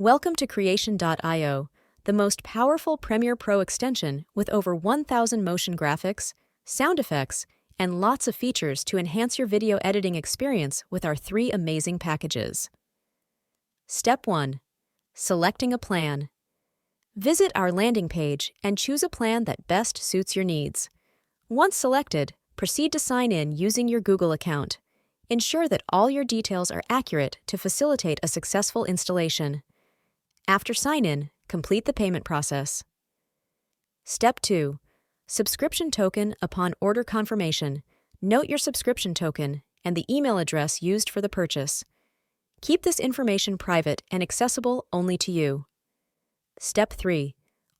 Welcome to Creation.io, the most powerful Premiere Pro extension with over 1,000 motion graphics, sound effects, and lots of features to enhance your video editing experience with our 3 amazing packages. Step 1. Selecting a plan. Visit our landing page and choose a plan that best suits your needs. Once selected, proceed to sign in using your Google account. Ensure that all your details are accurate to facilitate a successful installation. After sign-in, complete the payment process. Step 2. Subscription token upon order confirmation. Note your subscription token and the email address used for the purchase. Keep this information private and accessible only to you. Step 3.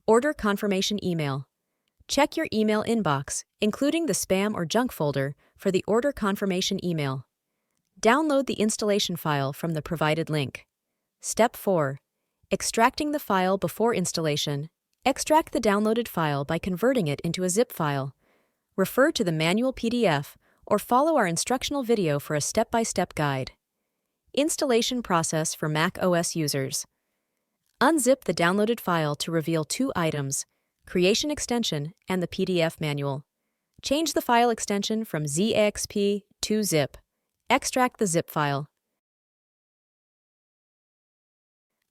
Order confirmation email. Check your email inbox, including the spam or junk folder, for the order confirmation email. Download the installation file from the provided link. Step 4. Extracting the file before installation. Extract the downloaded file by converting it into a zip file. Refer to the manual PDF or follow our instructional video for a step-by-step guide. Installation process for Mac OS users. Unzip the downloaded file to reveal 2 items, Creation extension and the PDF manual. Change the file extension from ZEXP to zip. Extract the zip file.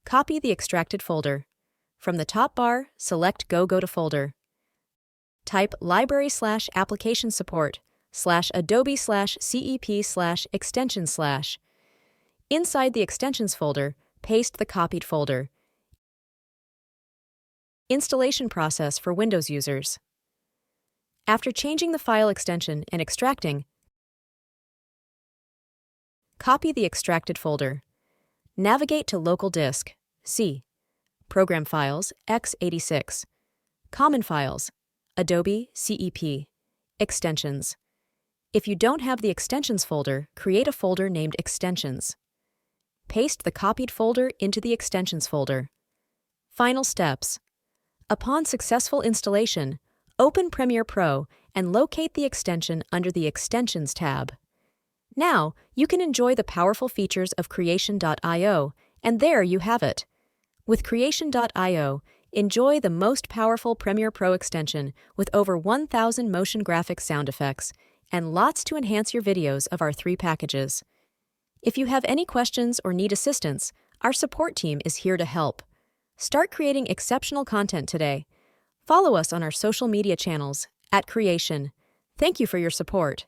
Copy the extracted folder. From the top bar, select Go to Folder. Type library/application support/adobe/cep/extension/. Inside the extensions folder, paste the copied folder. Installation process for Windows users. After changing the file extension and extracting, copy the extracted folder. Navigate to Local Disk, C. Program Files, x86. Common Files, Adobe, CEP. Extensions. If you don't have the Extensions folder, create a folder named Extensions. Paste the copied folder into the Extensions folder. Final steps. Upon successful installation, open Premiere Pro and locate the extension under the Extensions tab. Now, you can enjoy the powerful features of Creation.io, and there you have it. With Creation.io, enjoy the most powerful Premiere Pro extension with over 1,000 motion graphic sound effects and lots to enhance your videos of our 3 packages. If you have any questions or need assistance, our support team is here to help. Start creating exceptional content today. Follow us on our social media channels @Creation. Thank you for your support.